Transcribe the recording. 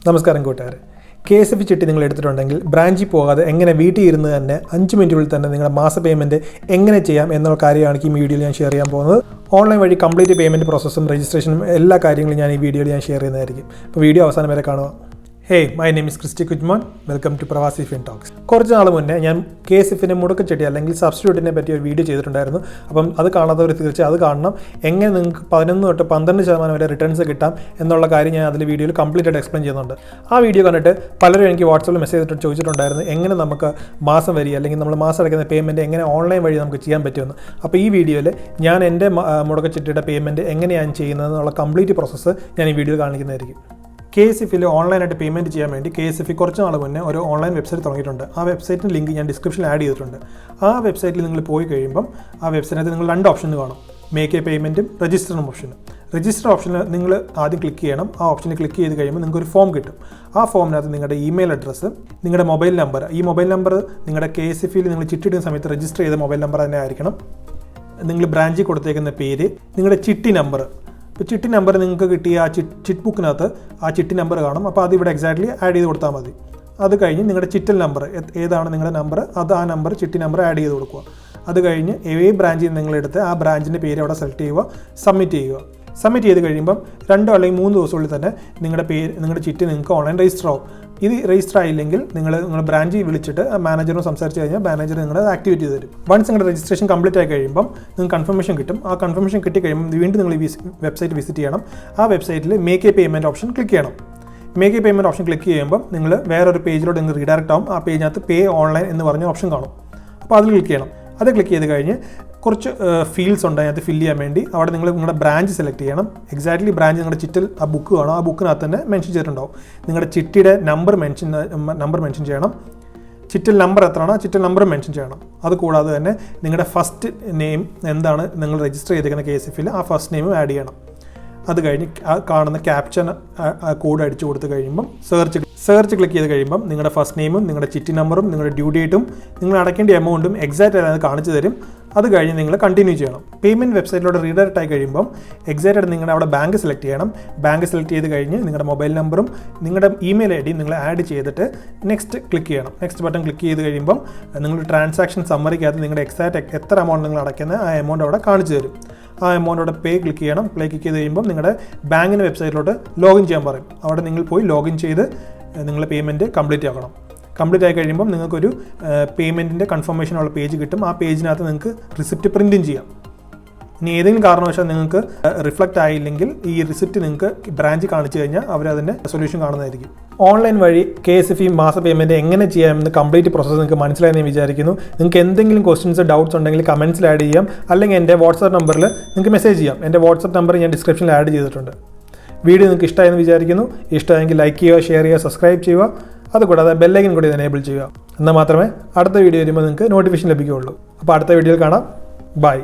നമസ്കാരം കൂട്ടുകാരെ. KSFE ചിട്ടി നിങ്ങൾ എടുത്തിട്ടുണ്ടെങ്കിൽ ബ്രാഞ്ചിൽ പോകാതെ എങ്ങനെ വീട്ടിൽ ഇരുന്ന് തന്നെ 5 മിനിറ്റുള്ളിൽ തന്നെ നിങ്ങളുടെ മാസ പേയ്മെൻറ്റ് എങ്ങനെ ചെയ്യാം എന്നുള്ള കാര്യമാണ് ഈ വീഡിയോയിൽ ഞാൻ ഷെയർ ചെയ്യാൻ പോകുന്നത്. ഓൺലൈൻ വഴി കംപ്ലീറ്റ് പേയ്മെൻറ്റ് പ്രോസസ്സും രജിസ്ട്രേഷനും എല്ലാ കാര്യങ്ങളും ഞാൻ ഈ വീഡിയോയിൽ ഞാൻ ഷെയർ ചെയ്യുന്നതായിരിക്കും. അപ്പോൾ വീഡിയോ അവസാനം വരെ കാണുക. Hey, my name is Christy Kujman. Welcome to Pravasi Fintalks. കുറച്ച് നാൾ മുന്നേ ഞാൻ KSFE മുടക്കച്ചെട്ടി അല്ലെങ്കിൽ സബ്സ്റ്റിറ്റ്യൂട്ടിനെ പറ്റി ഒരു വീഡിയോ ചെയ്തിട്ടുണ്ടായിരുന്നു. അപ്പം അത് കാണാത്തവർ തീർച്ചയായും അത് കാണണം. എങ്ങനെ നിങ്ങൾക്ക് 11 തൊട്ട് 12% വരെ റിട്ടേൺസ് കിട്ടാം എന്നുള്ള കാര്യം ഞാൻ അതിൽ വീഡിയോയിൽ കംപ്ലീറ്റ് ആയിട്ട് എക്സ്പ്ലെയിൻ ചെയ്യുന്നുണ്ട്. ആ വീഡിയോ കണ്ടിട്ട് പലരും എനിക്ക് വാട്സാപ്പിൽ മെസ്സേജ് ചെയ്തിട്ട് ചോദിച്ചിട്ടുണ്ടായിരുന്നു എങ്ങനെ നമുക്ക് മാസം വരി അല്ലെങ്കിൽ നമ്മൾ മാസം അടയ്ക്കുന്ന പേയ്മെൻറ്റ് എങ്ങനെ ഓൺലൈൻ വഴി നമുക്ക് ചെയ്യാൻ പറ്റുമെന്ന്. അപ്പോൾ ഈ വീഡിയോയിൽ ഞാൻ എൻ്റെ മുടക്കച്ചെട്ടിയുടെ പേയ്മെൻറ്റ് എങ്ങനെയാണ് ചെയ്യുന്നതെന്നുള്ള കംപ്ലീറ്റ് പ്രോസസ്സ് ഞാൻ ഈ വീഡിയോ കാണിക്കുന്നതായിരിക്കും. KSFEയിൽ ഓൺലൈനായിട്ട് പേയ്മെൻറ്റ് ചെയ്യാൻ വേണ്ടി KSFE കുറച്ച് നാൾ മുന്നേ ഒരു ഓൺലൈൻ വെബ്സൈറ്റ് തുടങ്ങിയിട്ടുണ്ട്. ആ വെബ്സൈറ്റിൻ്റെ ലിങ്ക് ഞാൻ ഡിസ്ക്രിപ്ഷനിൽ ആഡ് ചെയ്തിട്ടുണ്ട്. ആ വെബ്സൈറ്റിൽ നിങ്ങൾ പോയി കഴിയുമ്പം ആ വെബ്സൈറ്റിനകത്ത് നിങ്ങൾ 2 ഓപ്ഷൻ കാണും. മേക്ക് എ പേയ്മെൻറ്റും രജിസ്റ്ററും ഓപ്ഷനും. രജിസ്റ്റർ ഓപ്ഷനിൽ നിങ്ങൾ ആദ്യം ക്ലിക്ക് ചെയ്യണം. ആ ഓപ്ഷനിൽ ക്ലിക്ക് ചെയ്ത് കഴിയുമ്പോൾ നിങ്ങൾക്ക് ഒരു ഫോം കിട്ടും. ആ ഫോമിനകത്ത് നിങ്ങളുടെ ഇമെയിൽ അഡ്രസ്സ്, നിങ്ങളുടെ മൊബൈൽ നമ്പർ, ഈ മൊബൈൽ നമ്പർ നിങ്ങളുടെ KSFEയിൽ നിങ്ങൾ ചിട്ടിടുന്ന സമയത്ത് രജിസ്റ്റർ ചെയ്ത മൊബൈൽ നമ്പർ തന്നെ ആയിരിക്കണം. നിങ്ങൾ ബ്രാഞ്ചിൽ കൊടുത്തേക്കുന്ന പേര്, നിങ്ങളുടെ ചിട്ടി നമ്പർ. ഇപ്പോൾ ചിട്ടി നമ്പർ നിങ്ങൾക്ക് കിട്ടിയ ആ ചിറ്റ് ബുക്കിനകത്ത് ആ ചിട്ടി നമ്പർ കാണും. അപ്പോൾ അത് ഇവിടെ എക്സാക്ട്ലി ആഡ് ചെയ്ത് കൊടുത്താൽ മതി. അത് കഴിഞ്ഞ് നിങ്ങളുടെ ചിറ്റൽ നമ്പർ ഏതാണ് നിങ്ങളുടെ നമ്പർ, അത് ആ നമ്പർ ചിട്ടി നമ്പർ ആഡ് ചെയ്ത് കൊടുക്കുക. അത് കഴിഞ്ഞ് ഏത് ബ്രാഞ്ചിൽ നിങ്ങളെടുത്ത് ആ ബ്രാഞ്ചിൻ്റെ പേര് അവിടെ സെലക്ട് ചെയ്യുക, സബ്മിറ്റ് ചെയ്യുക. സബ്മിറ്റ് ചെയ്ത് കഴിയുമ്പം 2 അല്ലെങ്കിൽ 3 ദിവസത്തിനുള്ളിൽ തന്നെ നിങ്ങളുടെ ചിട്ടി നിങ്ങൾക്ക് ഓൺലൈൻ രജിസ്റ്റർ ആവും. ഇത് രജിസ്റ്റർ ആയില്ലെങ്കിൽ നിങ്ങൾ ബ്രാഞ്ചിൽ വിളിച്ചിട്ട് മാനേജറിനോട് സംസാരിച്ച് കഴിഞ്ഞാൽ മാനേജർ നിങ്ങളെ ആക്ടിവേറ്റ് ചെയ്ത് തരും. വൺസ് നിങ്ങളുടെ രജിസ്ട്രേഷൻ കംപ്ലീറ്റ് ആയി കഴിയുമ്പം നിങ്ങൾക്ക് കൺഫർമേഷൻ കിട്ടും. ആ കൺഫർമേഷൻ കിട്ടി കഴിയുമ്പോൾ വീണ്ടും നിങ്ങൾ ഈ വെബ്സൈറ്റ് വിസിറ്റ് ചെയ്യണം. ആ വെബ്സൈറ്റിൽ make a payment option click ചെയ്യണം. Make a payment option click ചെയ്യുമ്പോൾ നിങ്ങൾ വേറൊരു പേജിലോട്ട് നിങ്ങൾ റീഡയറക്റ്റ് ആവും. ആ പേജിനകത്ത് പേ ഓൺലൈൻ എന്ന് പറഞ്ഞ ഓപ്ഷൻ കാണും. അപ്പോൾ അതിൽ ക്ലിക്ക് ചെയ്യണം. അത് ക്ലിക്ക് ചെയ്ത് കഴിഞ്ഞ് കുറച്ച് ഫീൽഡ്സ് ഉണ്ട് അതിനകത്ത് ഫില്ല് ചെയ്യാൻ വേണ്ടി. അവിടെ നിങ്ങളുടെ ബ്രാഞ്ച് സെലക്ട് ചെയ്യണം. എക്സാക്ട്ലി ബ്രാഞ്ച് നിങ്ങളുടെ ചിറ്റിൽ ആ ബുക്ക് കാണും. ആ ബുക്കിനകത്ത് തന്നെ മെൻഷൻ ചെയ്തിട്ടുണ്ടാവും. നിങ്ങളുടെ ചിട്ടിയുടെ നമ്പർ മെൻഷൻ ചെയ്യണം. ചിറ്റിൽ നമ്പർ എത്രയാണോ ചിറ്റിൽ നമ്പർ മെൻഷൻ ചെയ്യണം. അതുകൂടാതെ തന്നെ നിങ്ങളുടെ ഫസ്റ്റ് നെയിം എന്താണ് നിങ്ങൾ രജിസ്റ്റർ ചെയ്തിരിക്കുന്ന KSFEയിൽ ആ ഫസ്റ്റ് നെയിമും ആഡ് ചെയ്യണം. അത് കഴിഞ്ഞ് ആ കാണുന്ന ക്യാപ്ഷൻ കോഡ് അടിച്ചു കൊടുത്ത് കഴിയുമ്പം സെർച്ച് ക്ലിക്ക് ചെയ്ത് കഴിയുമ്പം നിങ്ങളുടെ ഫസ്റ്റ് നെയിമും നിങ്ങളുടെ ചിറ്റി നമ്പറും നിങ്ങളുടെ ഡ്യൂ ഡേറ്റും നിങ്ങൾ അടയ്ക്കേണ്ട എമൗണ്ടും എക്സാക്റ്റ് ആയിട്ട് അത് കാണിച്ചു തരും. അത് കഴിഞ്ഞ് നിങ്ങൾ കണ്ടിന്യൂ ചെയ്യണം. പേയ്മെൻറ്റ് വെബ്സൈറ്റിലൂടെ റീഡയറക്റ്റ് ആയി കഴിയുമ്പം എക്സാക്റ്റ് ആയിട്ട് നിങ്ങളുടെ അവിടെ ബാങ്ക് സെലക്ട് ചെയ്യണം. ബാങ്ക് സെലക്ട് ചെയ്ത് കഴിഞ്ഞ് നിങ്ങളുടെ മൊബൈൽ നമ്പറും നിങ്ങളുടെ ഇമെയിൽ ID നിങ്ങൾ ആഡ് ചെയ്തിട്ട് നെക്സ്റ്റ് ക്ലിക്ക് ചെയ്യണം. നെക്സ്റ്റ് ബട്ടൺ ക്ലിക്ക് ചെയ്ത് കഴിയുമ്പം നിങ്ങളുടെ ട്രാൻസാക്ഷൻ സമ്മറിക്കകത്ത് നിങ്ങളുടെ എക്സാക്റ്റ് എത്ര എമൗണ്ട് നിങ്ങൾ അടയ്ക്കുന്നത് ആ എമൗണ്ട് അവിടെ കാണിച്ചു തരും. ആ എമൗണ്ടോടെ പേ ക്ലിക്ക് ചെയ്യണം. ക്ലിക്ക് ചെയ്ത് കഴിയുമ്പം നിങ്ങളുടെ ബാങ്കിൻ്റെ വെബ്സൈറ്റിലോട്ട് ലോഗിൻ ചെയ്യാൻ പറയും. അവിടെ നിങ്ങൾ പോയി ലോഗിൻ ചെയ്ത് നിങ്ങളുടെ പേയ്മെൻറ്റ് കംപ്ലീറ്റ് ആക്കണം. കംപ്ലീറ്റ് ആയി കഴിയുമ്പം നിങ്ങൾക്കൊരു പേയ്മെൻറ്റിൻ്റെ കൺഫർമേഷനുള്ള പേജ് കിട്ടും. ആ പേജിനകത്ത് നിങ്ങൾക്ക് റിസിപ്റ്റ് പ്രിൻറ്റും ചെയ്യാം. ഇനി ഏതെങ്കിലും കാരണവശാൽ നിങ്ങൾക്ക് റിഫ്ലക്റ്റ് ആയില്ലെങ്കിൽ ഈ റിസിപ്റ്റ് നിങ്ങൾക്ക് ബ്രാഞ്ച് കാണിച്ചു കഴിഞ്ഞാൽ അവരതിൻ്റെ സൊല്യൂഷൻ കാണുന്നതായിരിക്കും. ഓൺലൈൻ വഴി KSFE മാസ പേയ്മെൻറ്റ് എങ്ങനെ ചെയ്യാമെന്ന് കംപ്ലീറ്റ് പ്രോസസ്സ് നിങ്ങൾക്ക് മനസ്സിലായെന്ന് വിചാരിക്കുന്നു. നിങ്ങൾക്ക് എന്തെങ്കിലും ക്വസ്റ്റ്യൻസ് ഡൗട്ട്സ് ഉണ്ടെങ്കിൽ കമൻസിൽ ആഡ് ചെയ്യാം. അല്ലെങ്കിൽ എൻ്റെ വാട്സാപ്പ് നമ്പറിൽ നിങ്ങൾക്ക് മെസ്സേജ് ചെയ്യാം. എൻ്റെ വാട്സാപ്പ് നമ്പർ ഞാൻ ഡിസ്ക്രിപ്ഷനിൽ ആഡ് ചെയ്തിട്ടുണ്ട്. വീഡിയോ നിങ്ങൾക്ക് ഇഷ്ടമായെന്ന് വിചാരിക്കുന്നു. ഇഷ്ടമായെങ്കിൽ ലൈക്ക് ചെയ്യുക, ഷെയർ ചെയ്യുക, സബ്സ്ക്രൈബ് ചെയ്യുക. അതുകൂടാതെ ബെല്ലൈക്കൻ കൂടി എനേബിൾ ചെയ്യുക. എന്നാൽ മാത്രമേ അടുത്ത വീഡിയോ വരുമ്പോൾ നിങ്ങൾക്ക് നോട്ടിഫിക്കേഷൻ ലഭിക്കുകയുള്ളൂ. അപ്പോൾ അടുത്ത വീഡിയോയിൽ കാണാം. ബൈ.